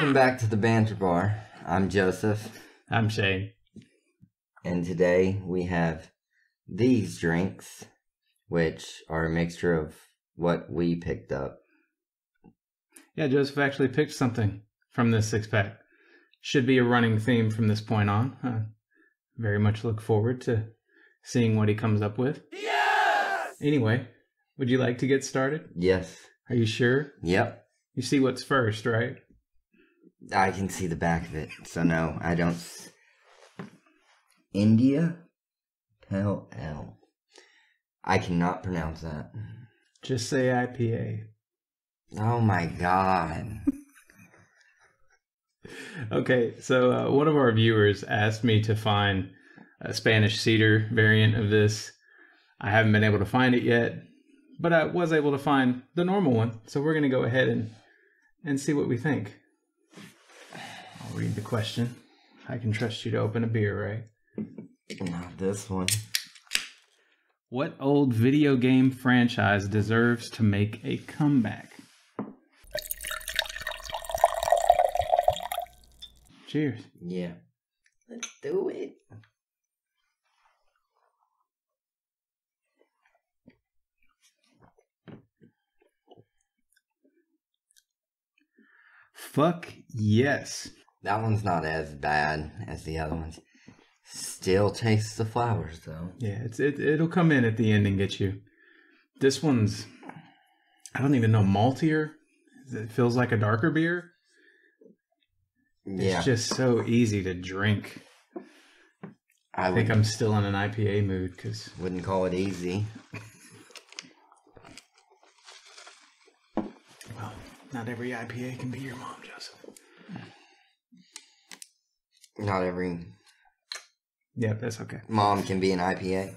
Welcome back to the Banter Bar. I'm Joseph. I'm Shane. And today we have these drinks, which are a mixture of what we picked up. Yeah, Joseph actually picked something from this six-pack. Should be a running theme from this point on. Very much look forward to seeing what he comes up with. Yes! Anyway, would you like to get started? Yes. Are you sure? Yep. You see what's first, right? I can see the back of it, so no, I don't. India Pale Ale. I cannot pronounce that. Just say IPA. Oh my god. Okay, so one of our viewers asked me to find a Spanish cedar variant of this. I haven't been able to find it yet, but I was able to find the normal one. So we're going to go ahead and see what we think. I'll read the question. I can trust you to open a beer, right? Not this one. What old video game franchise deserves to make a comeback? Cheers. Yeah. Let's do it. Fuck yes. That one's not as bad as the other ones. Still tastes the flowers, though. Yeah, it'll come in at the end and get you. This one's, I don't even know, maltier. It feels like a darker beer. Yeah. It's just so easy to drink. I think I'm still in an IPA mood because wouldn't call it easy. Well, not every IPA can be your mom, Joseph. Not every. Yeah, that's okay. Mom can be an IPA.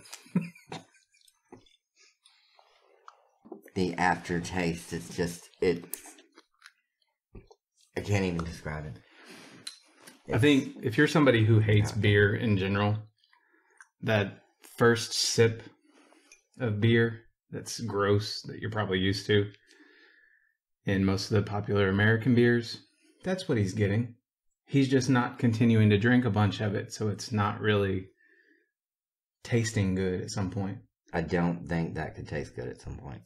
The aftertaste, it's. I can't even describe it. I think if you're somebody who hates beer in general, that first sip of beer that's gross that you're probably used to in most of the popular American beers, that's what he's getting. He's just not continuing to drink a bunch of it, so it's not really tasting good at some point. I don't think that could taste good at some point.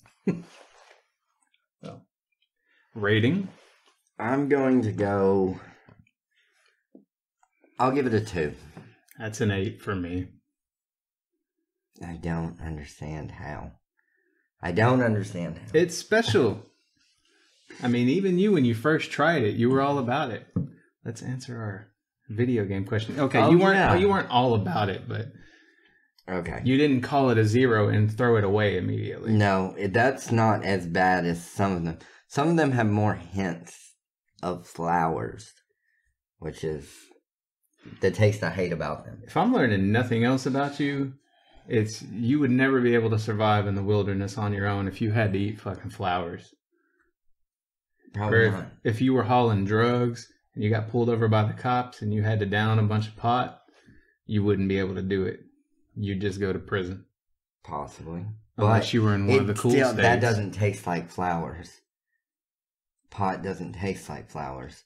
So, rating? I'm going to go... I'll give it a 2. That's an 8 for me. I don't understand how. It's special. I mean, even you, when you first tried it, you were all about it. Let's answer our video game question. Okay, you weren't all about it, but okay, you didn't call it a 0 and throw it away immediately. No, that's not as bad as some of them. Some of them have more hints of flowers, which is the taste I hate about them. If I'm learning nothing else about you, it's you would never be able to survive in the wilderness on your own if you had to eat fucking flowers. Probably not. If you were hauling drugs and you got pulled over by the cops and you had to down a bunch of pot, you wouldn't be able to do it. You'd just go to prison. Possibly. Unless but you were in one of the cool states. That doesn't taste like flowers. Pot doesn't taste like flowers.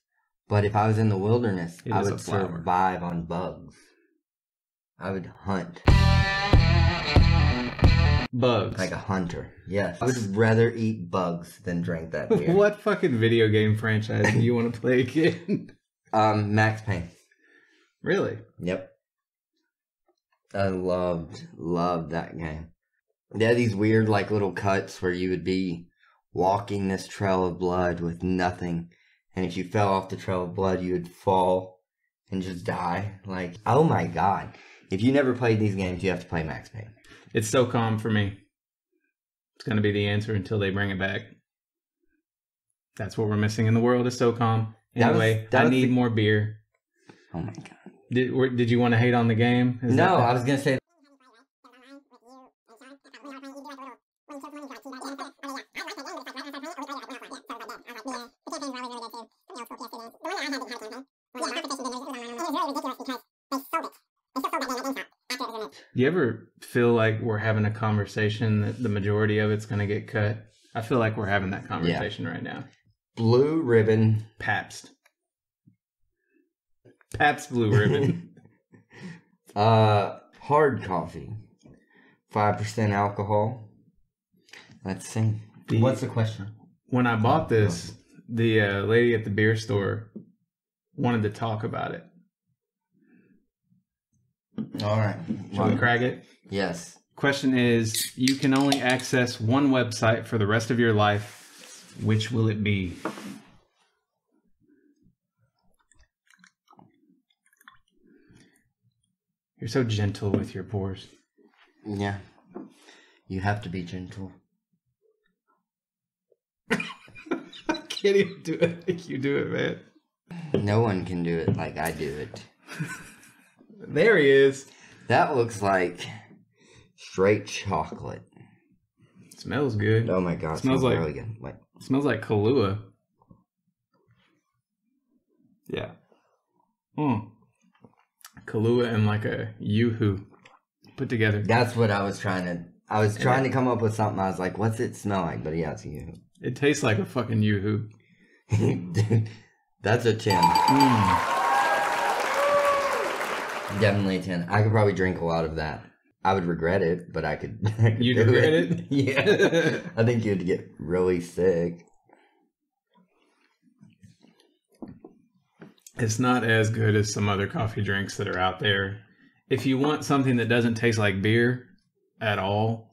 But if I was in the wilderness, I would survive on bugs. I would hunt. Bugs. Like a hunter. Yes. I would rather eat bugs than drink that beer. What fucking video game franchise do you want to play again? Max Payne. Really? Yep. I loved that game. They had these weird like little cuts where you would be walking this trail of blood with nothing. And if you fell off the trail of blood, you would fall and just die. Like, oh my god. If you never played these games, you have to play Max Payne. It's so calm for me. It's going to be the answer until they bring it back. That's what we're missing in the world is so calm. Anyway, I need more beer. Oh my god. Did you want to hate on the game? No, I was going to say... Do you ever feel like we're having a conversation that the majority of it's going to get cut? I feel like we're having that conversation right now. Blue Ribbon Pabst. Pabst Blue Ribbon. Hard coffee. 5% alcohol. Let's see. What's the question? When I bought this, the lady at the beer store wanted to talk about it. All right. Shall we crack it? Yes. Question is, you can only access one website for the rest of your life. Which will it be? You're so gentle with your pours. Yeah. You have to be gentle. I can't even do it like you do it, man. No one can do it like I do it. There he is. That looks like straight chocolate. Smells good. Oh my god, Smells like really good. Wait. Smells like Kahlua. Yeah. Kahlua and like a Yoo-hoo put together. That's what I was trying to come up with something. I was like, what's it smell like? But yeah, it's you. It tastes like a fucking Yoo-hoo. Dude, that's a 10. Definitely a 10. I could probably drink a lot of that. I would regret it, but I could You'd regret it? Yeah. I think you'd get really sick. It's not as good as some other coffee drinks that are out there. If you want something that doesn't taste like beer at all,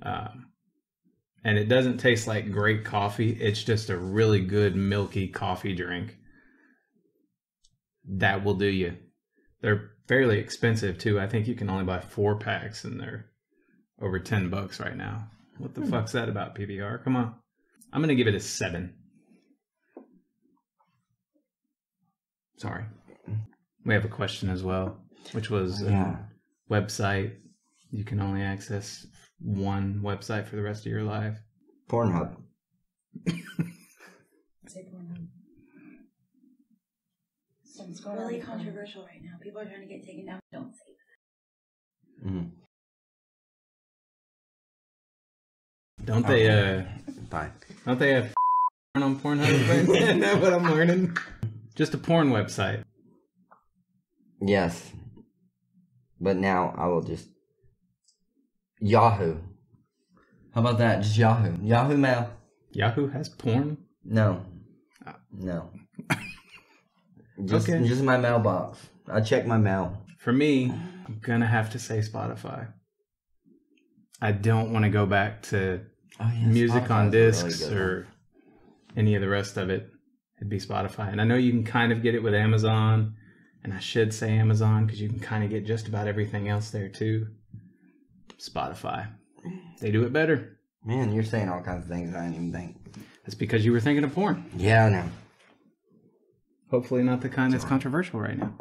and it doesn't taste like great coffee, it's just a really good milky coffee drink, that will do you. They're fairly expensive too. I think you can only buy 4 packs and they're over $10 right now. What the fuck's that about, PBR? Come on. I'm going to give it a 7. Sorry. We have a question as well, which was website. You can only access one website for the rest of your life. Pornhub. Say Pornhub. It's really controversial right now. People are trying to get taken down. Don't say that. Mm-hmm. Don't they? Bye. Don't they have on Pornhub? Isn't that what I'm learning? Just a porn website. Yes. But now I will just Yahoo. How about that? Just Yahoo. Yahoo Mail. Yahoo has porn? No. No. Just my mailbox. I check my mail. For me, I'm gonna have to say Spotify. I don't want to go back to music Spotify's on discs really or any of the rest of it. It'd be Spotify. And I know you can kind of get it with Amazon, and I should say Amazon because you can kind of get just about everything else there too. Spotify. They do it better. Man, you're saying all kinds of things I didn't even think. That's because you were thinking of porn. Yeah, I know. Hopefully not the kind that's controversial right now.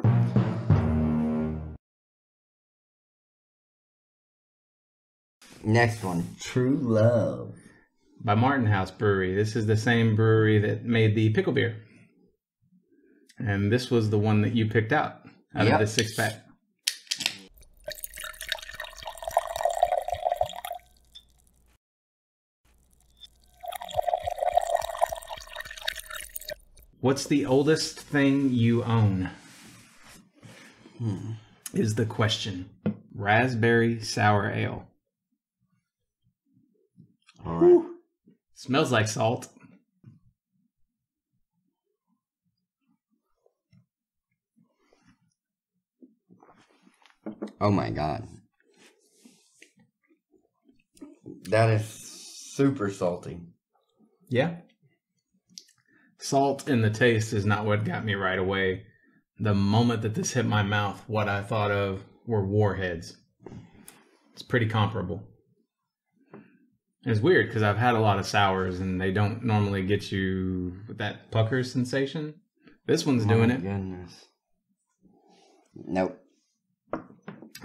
Next one. True Love. By Martin House Brewery. This is the same brewery that made the pickle beer. And this was the one that you picked out of the 6-pack. What's the oldest thing you own? Is the question. Raspberry sour ale. All right. Smells like salt. Oh my god. That is super salty. Yeah. Salt in the taste is not what got me right away. The moment that this hit my mouth, what I thought of were warheads. It's pretty comparable. And it's weird because I've had a lot of sours and they don't normally get you with that pucker sensation. This one's doing it. Goodness. Nope.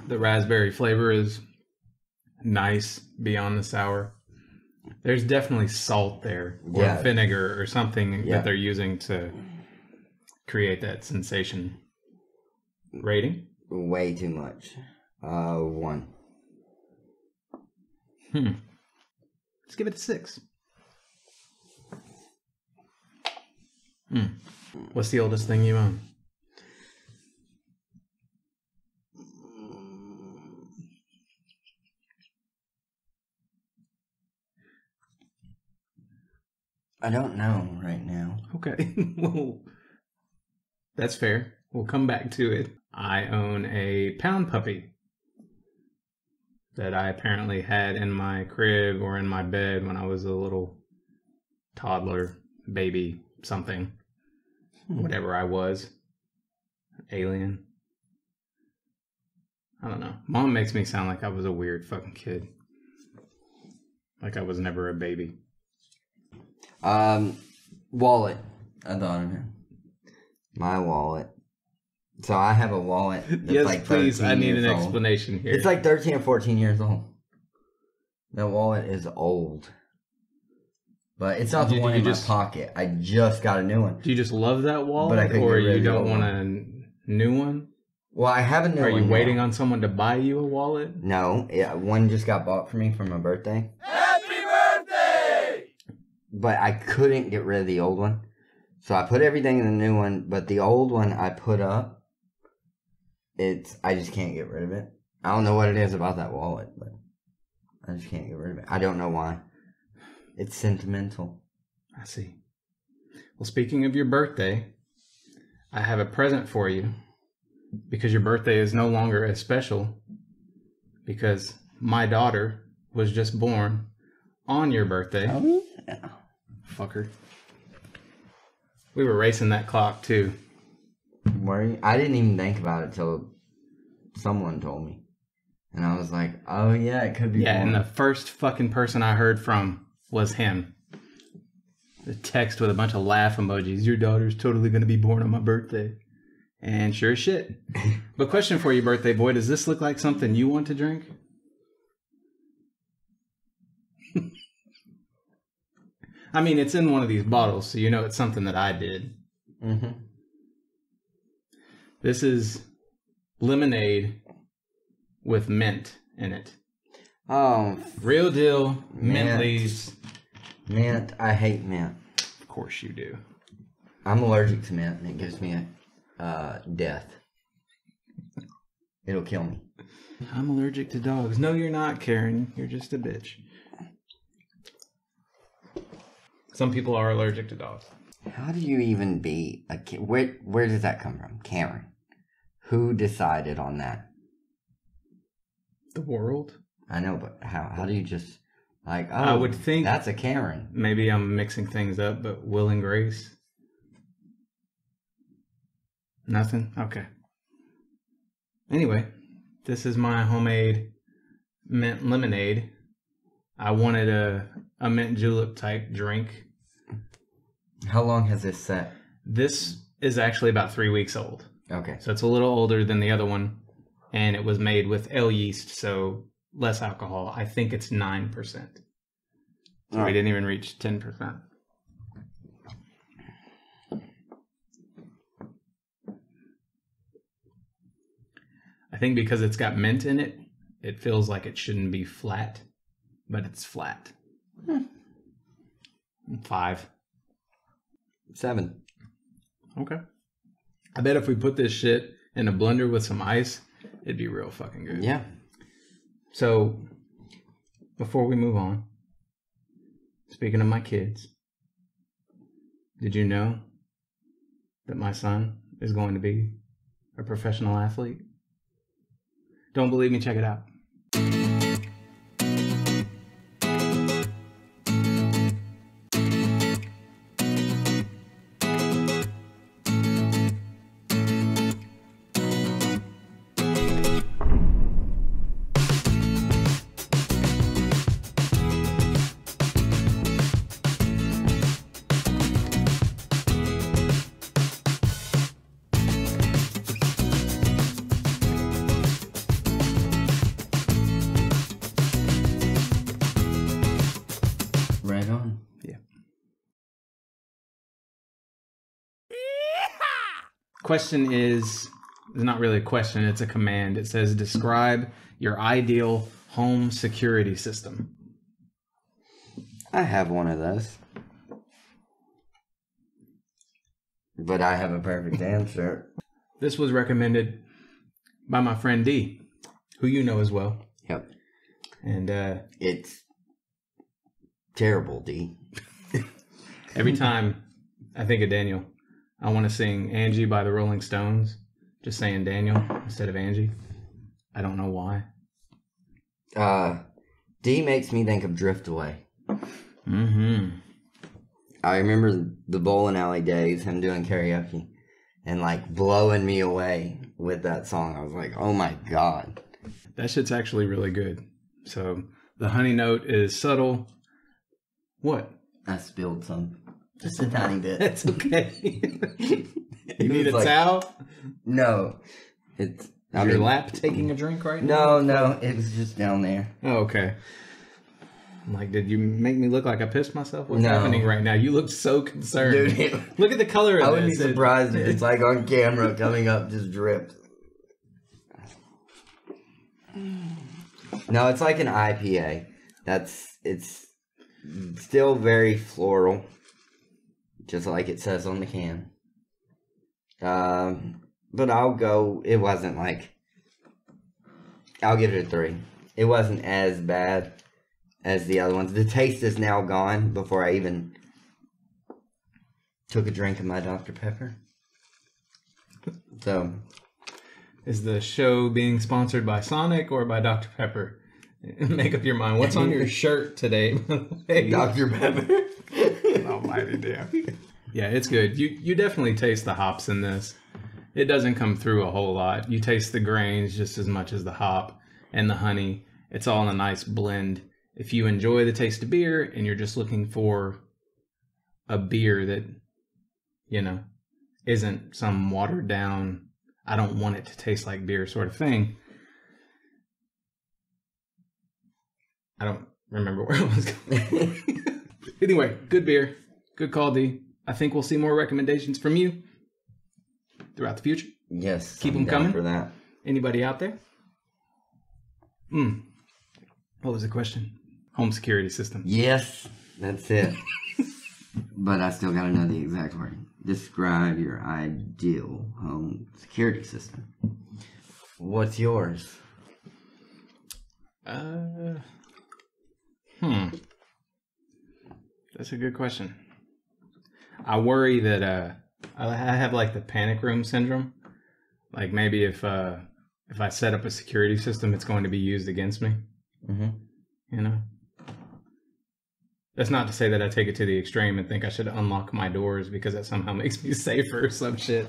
The raspberry flavor is nice beyond the sour. There's definitely salt there, or vinegar or something that they're using to create that sensation. Rating? Way too much. 1. Let's give it a 6. What's the oldest thing you own? I don't know right now. Okay. Well, that's fair. We'll come back to it. I own a pound puppy that I apparently had in my crib or in my bed when I was a little toddler, baby, something. Whatever I was. Alien. I don't know. Mom makes me sound like I was a weird fucking kid. Like I was never a baby. Wallet. I thought of it. My wallet. So I have a wallet that's Yes, like please. I need an old. explanation here. It's like 13 or 14 years old. That wallet is old. But it's not the one in my pocket. I just got a new one. Do you just love that wallet, But I couldn't or get rid you of the don't old want one. a new one? Well, I have a new one. Are you now. waiting on someone to buy you a wallet? No, one just got bought for me for my birthday. Happy birthday! But I couldn't get rid of the old one. So I put everything in the new one, but the old one I put up, I just can't get rid of it. I don't know what it is about that wallet, but I just can't get rid of it. I don't know why. It's sentimental. I see. Well, speaking of your birthday, I have a present for you because your birthday is no longer as special because my daughter was just born on your birthday. Oh, yeah. Fucker. We were racing that clock too. Were you? I didn't even think about it till someone told me. And I was like, oh yeah, it could be Yeah, born. and the first fucking person I heard from was him. The text with a bunch of laugh emojis. Your daughter's totally going to be born on my birthday. And sure as shit. But question for you, birthday boy. Does this look like something you want to drink? I mean, it's in one of these bottles, so you know it's something that I did. Mm-hmm. This is lemonade with mint in it. Oh, Real deal mint Mint. leaves. mint. I hate mint. Of course you do. I'm allergic to mint, and it gives me death. It'll kill me. I'm allergic to dogs. No, you're not, Karen. You're just a bitch. Some people are allergic to dogs. How do you even be a kid? Where does that come from? Karen. Who decided on that? The world? I know, but how do you just like? Oh, I would think that's a Karen. Maybe I'm mixing things up, but Will and Grace? Nothing? Okay. Anyway, this is my homemade mint lemonade. I wanted a mint julep type drink. How long has this set? This is actually about 3 weeks old. Okay. So it's a little older than the other one. And it was made with ale yeast, so less alcohol. I think it's 9%. So we didn't even reach 10%. I think because it's got mint in it, it feels like it shouldn't be flat, but it's flat. 5. 7. Okay. I bet if we put this shit in a blender with some ice, it'd be real fucking good. Yeah. So, before we move on, speaking of my kids, did you know that my son is going to be a professional athlete? Don't believe me? Check it out. Right on. Yeah. Question is not really a question, it's a command. It says, describe your ideal home security system. I have one of those. But I have a perfect answer. This was recommended by my friend D, who you know as well. Yep. And It's terrible, D. Every time I think of Daniel, I want to sing Angie by the Rolling Stones. Just saying Daniel instead of Angie. I don't know why. D makes me think of Drift Away. Mm-hmm. I remember the bowling alley days, him doing karaoke, and like blowing me away with that song. I was like, oh my God. That shit's actually really good. So the honey note is subtle. What? I spilled some. Just a tiny bit. It's okay. You need a towel? No. It's... Your lap taking a drink right now? No. It was just down there. Oh, okay. I'm like, did you make me look like I pissed myself? What's happening right now? You look so concerned. Dude, look at the color of it. I wouldn't be surprised if it's like on camera coming up just dripped. No, it's like an IPA. It's still very floral. Just like it says on the can. But I'll go, it wasn't like, I'll give it a 3. It wasn't as bad as the other ones. The taste is now gone before I even took a drink of my Dr. Pepper. So. Is the show being sponsored by Sonic or by Dr. Pepper? Make up your mind. What's on your shirt today? Dr. Pepper. Almighty damn. Yeah, it's good. You definitely taste the hops in this. It doesn't come through a whole lot. You taste the grains just as much as the hop and the honey. It's all in a nice blend. If you enjoy the taste of beer and you're just looking for a beer that, isn't some watered down, I don't want it to taste like beer sort of thing. I don't remember where I was going. Anyway, good beer. Good call, D. I think we'll see more recommendations from you throughout the future. Yes. Keep them coming. For that. Anybody out there? What was the question? Home security system. Yes, that's it. But I still gotta know the exact word. Describe your ideal home security system. What's yours? That's a good question. I worry that I have like the panic room syndrome. Like maybe if I set up a security system, it's going to be used against me. Mm-hmm. That's not to say that I take it to the extreme and think I should unlock my doors because that somehow makes me safer or some shit.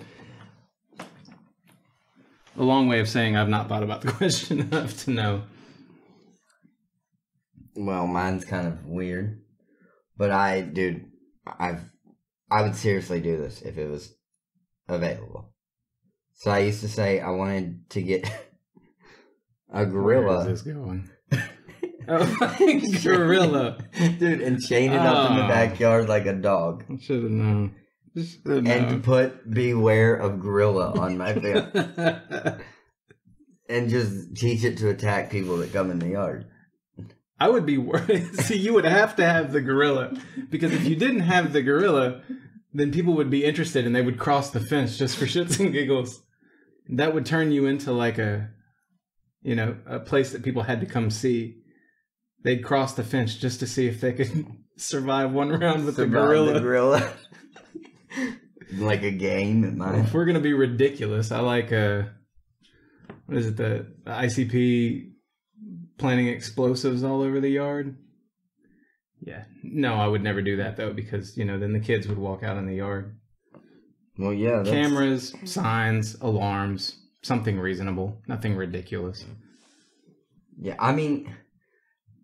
A long way of saying I've not thought about the question enough to know. Well, mine's kind of weird. But I would seriously do this if it was available. So I used to say I wanted to get a gorilla. Where is this going? Gorilla. Dude, and chain it up in the backyard like a dog. I should have known. And to put beware of gorilla on my fence. And just teach it to attack people that come in the yard. I would be worried. See, you would have to have the gorilla. Because if you didn't have the gorilla, then people would be interested and they would cross the fence just for shits and giggles. That would turn you into like a place that people had to come see. They'd cross the fence just to see if they could survive one round with the gorilla. Like a game at mine. If we're going to be ridiculous, I like, the ICP planting explosives all over the yard. Yeah. No, I would never do that, though, because, then the kids would walk out in the yard. Well, yeah. Cameras, signs, alarms, something reasonable, nothing ridiculous. Yeah, I mean,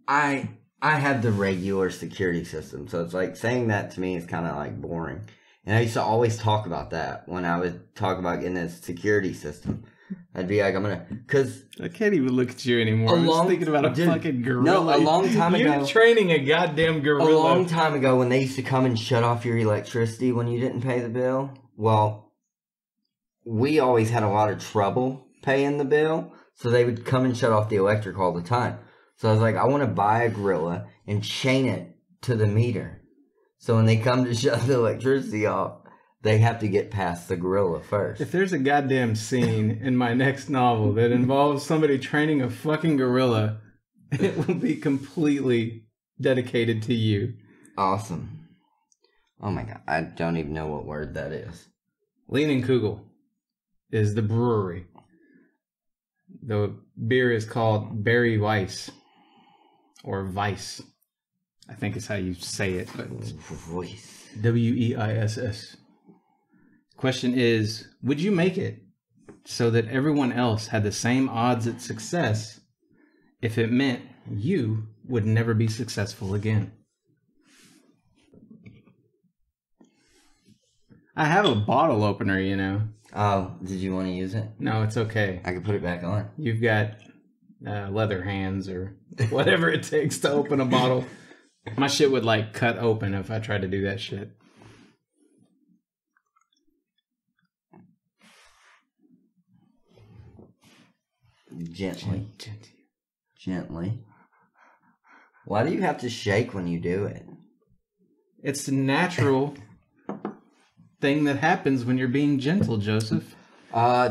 I have the regular security system, so it's like saying that to me is kind of like boring. And I used to always talk about that when I would talk about getting a security system. I'd be like, because I can't even look at you anymore. I'm just thinking about a fucking gorilla. No, a long time ago. You're training a goddamn gorilla. A long time ago when they used to come and shut off your electricity when you didn't pay the bill. Well, we always had a lot of trouble paying the bill, so they would come and shut off the electric all the time. So I was like, I want to buy a gorilla and chain it to the meter. So when they come to shut the electricity off, they have to get past the gorilla first. If there's a goddamn scene in my next novel that involves somebody training a fucking gorilla, it will be completely dedicated to you. Awesome. Oh my god, I don't even know what word that is. Leinenkugel is the brewery. The beer is called Berry Weiss or Weiss. I think is how you say it, but it's Voice. Weiss. Question is, would you make it so that everyone else had the same odds at success if it meant you would never be successful again? I have a bottle opener, you know. Oh, did you want to use it? No, it's okay. I can put it back on. You've got leather hands or whatever it takes to open a bottle. My shit would like cut open if I tried to do that shit. Gently. Gently. Why do you have to shake when you do it? It's the natural thing that happens when you're being gentle, Joseph.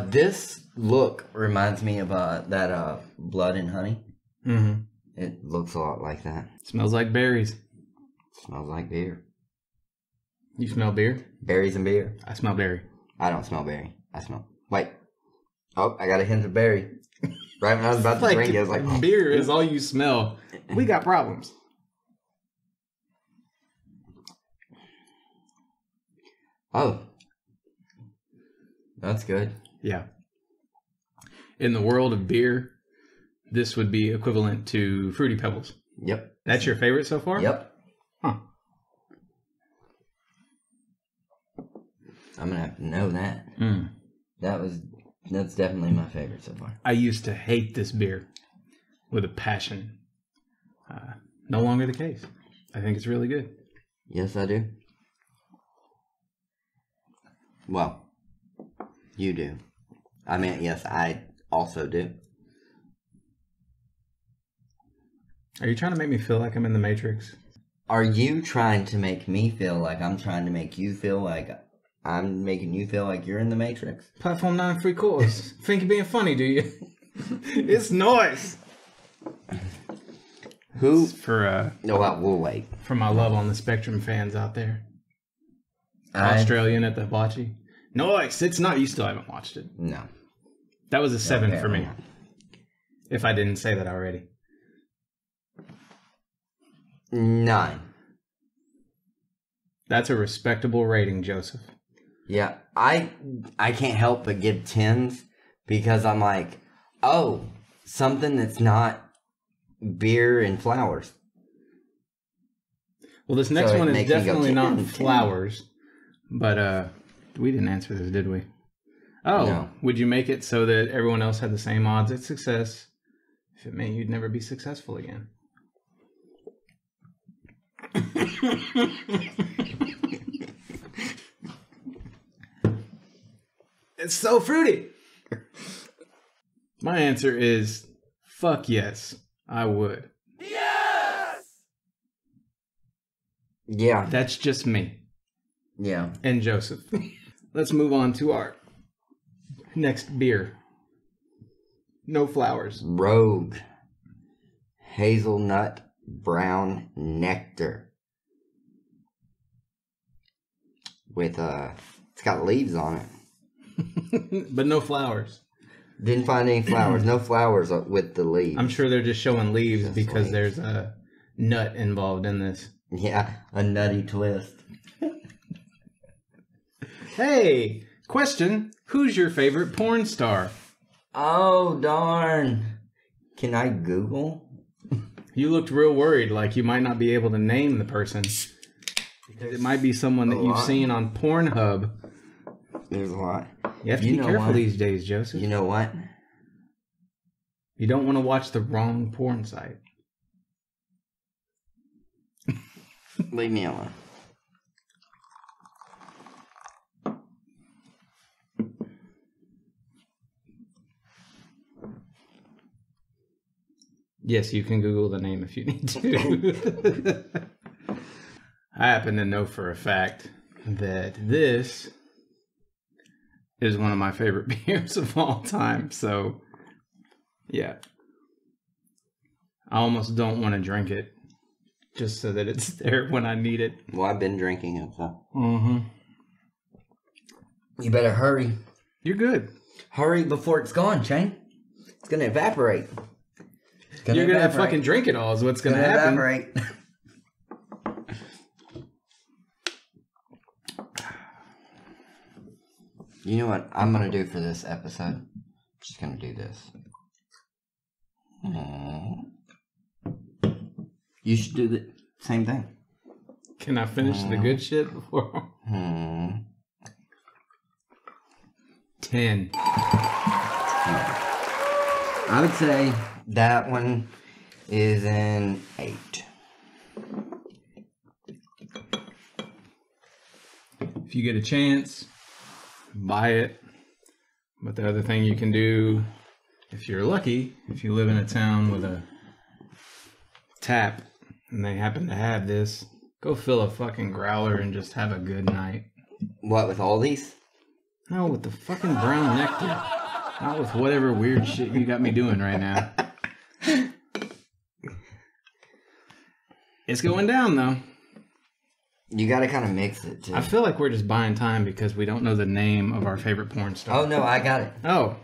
This look reminds me of that Blood and Honey. Mm-hmm. It looks a lot like that. Smells like berries. Smells like beer. You smell beer? Berries and beer. I smell berry. I don't smell berry. I smell... Wait. Oh, I got a hint of berry. Right when I was about to drink it, I was like... Beer is all you smell. We got problems. Oh. That's good. Yeah. In the world of beer, this would be equivalent to Fruity Pebbles. Yep. That's your favorite so far? Yep. Huh. I'm gonna have to know that. Mm. That's definitely my favorite so far. I used to hate this beer with a passion. No longer the case. I think it's really good. Yes, I do. Well, you do. I mean, yes, I also do. Are you trying to make me feel like I'm in the Matrix? Are you trying to make me feel like I'm trying to make you feel like I'm making you feel like you're in the Matrix? Platform 9 free course. Think you're being funny, do you? It's noise. Who? It's for No, we'll wait. for my Love on the Spectrum fans out there. Australian at the hibachi. Noise. It's not. You still haven't watched it. No. That was a 7 for apparently me. not. If I didn't say that already. 9. That's a respectable rating, Joseph. Yeah, I can't help but give 10s because I'm like, oh, something that's not beer and flowers. Well, this next So it one is makes me go definitely not 10. flowers, but we didn't answer this, did we? Oh, No. Would you make it so that everyone else had the same odds at success if it meant you'd never be successful again? It's so fruity. My answer is fuck yes, I would. Yes! Yeah, That's just me yeah. and Joseph. Let's move on to our next beer. No flowers. Rogue. Hazelnut brown nectar. With, it's got leaves on it. But no flowers. Didn't find any flowers. No flowers with the leaves. I'm sure they're just showing leaves Just because leaves. there's a nut involved in this. Yeah, a nutty twist. Hey, question. Who's your favorite porn star? Oh, darn. Can I Google? You looked real worried, like you might not be able to name the person. Because it might be someone that A you've lot. seen on Pornhub. There's a lot. You have to You be know careful what? these days, Joseph. You know what? You don't want to watch the wrong porn site. Leave me alone. Yes, you can Google the name if you need to. I happen to know for a fact that this is one of my favorite beers of all time. So, yeah. I almost don't want to drink it just so that it's there when I need it. Well, I've been drinking it, so. Mm-hmm. You better hurry. You're good. Hurry before it's gone, Shane. It's going to evaporate. You're going to fucking drink it all is what's going to happen. Evaporate. You know what I'm going to do for this episode? I'm just going to do this. You should do the same thing. Can I finish the good shit before? 10. I would say that one is an 8. If you get a chance, buy it. But the other thing you can do, if you're lucky, if you live in a town with a tap and they happen to have this, go fill a fucking growler and just have a good night. What, with all these? No, with the fucking brown nectar. Not with whatever weird shit you got me doing right now. It's going down, though. You gotta kind of mix it, too. I feel like we're just buying time because we don't know the name of our favorite porn star. Oh, no, I got it. Oh.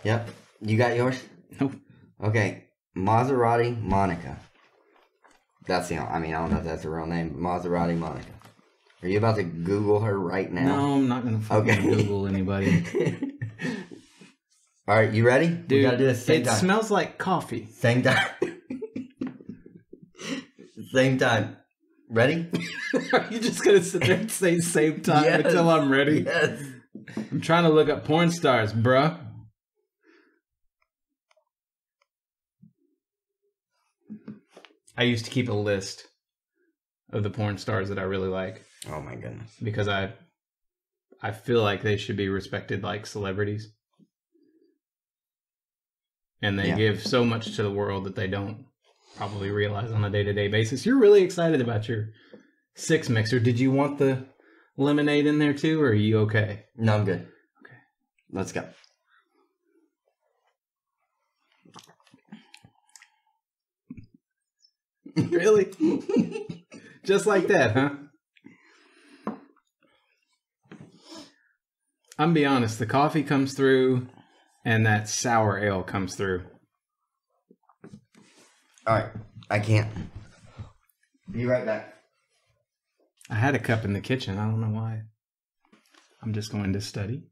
Yep. You got yours? Nope. Okay. Maserati Monica. That's the, I don't know if that's a real name. Maserati Monica. Are you about to Google her right now? No, I'm not going to fucking Google anybody. All right, you ready? Dude, we gotta do this same time. It smells like coffee. Same time. Same time. Ready? Are you just going to sit there and say same time until I'm ready? Yes. I'm trying to look up porn stars, bruh. I used to keep a list of the porn stars that I really like. Oh my goodness. Because I feel like they should be respected like celebrities. And they give so much to the world that they don't probably realize on a day-to-day basis. You're really excited about your 6 mixer. Did you want the lemonade in there too, or are you okay? No, I'm good. Okay. Let's go. Really? Just like that, huh? I'm gonna be honest, the coffee comes through and that sour ale comes through. Alright, I can't. Be right back. I had a cup in the kitchen, I don't know why. I'm just going to study.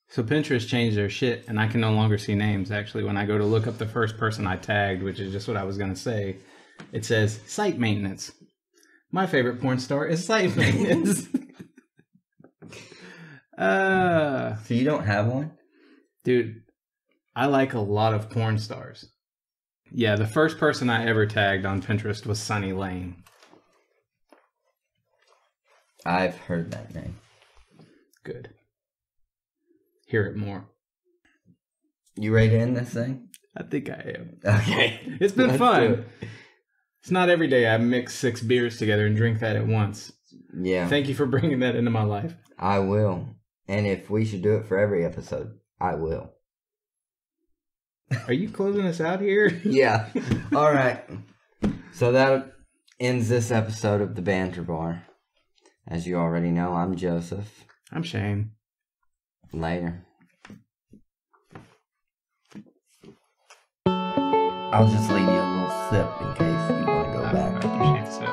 So Pinterest changed their shit, and I can no longer see names. Actually, when I go to look up the first person I tagged, which is just what I was going to say, it says site maintenance. My favorite porn star is site maintenance. So you don't have one? Dude, I like a lot of porn stars. Yeah, the first person I ever tagged on Pinterest was Sunny Lane. I've heard that name. Good. Hear it more. You ready to end this thing? I think I am. Okay. It's been Let's fun. do it. It's not every day I mix 6 beers together and drink that at once. Yeah. Thank you for bringing that into my life. I will. And if we should do it for every episode, I will. Are you closing us out here? Yeah. All right. So that ends this episode of the Banter Bar. As you already know, I'm Joseph. I'm Shane. Later. I'll just leave you a little sip in case you want to go back. I appreciate the sip.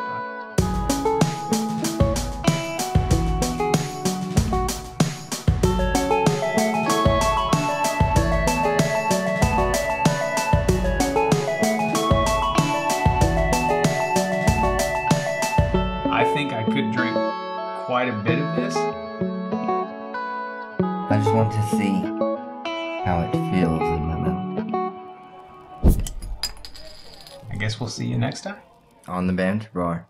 I think I could drink quite a bit of this. I just want to see how it feels in my mouth. I guess we'll see you next time. On the Banter Bar.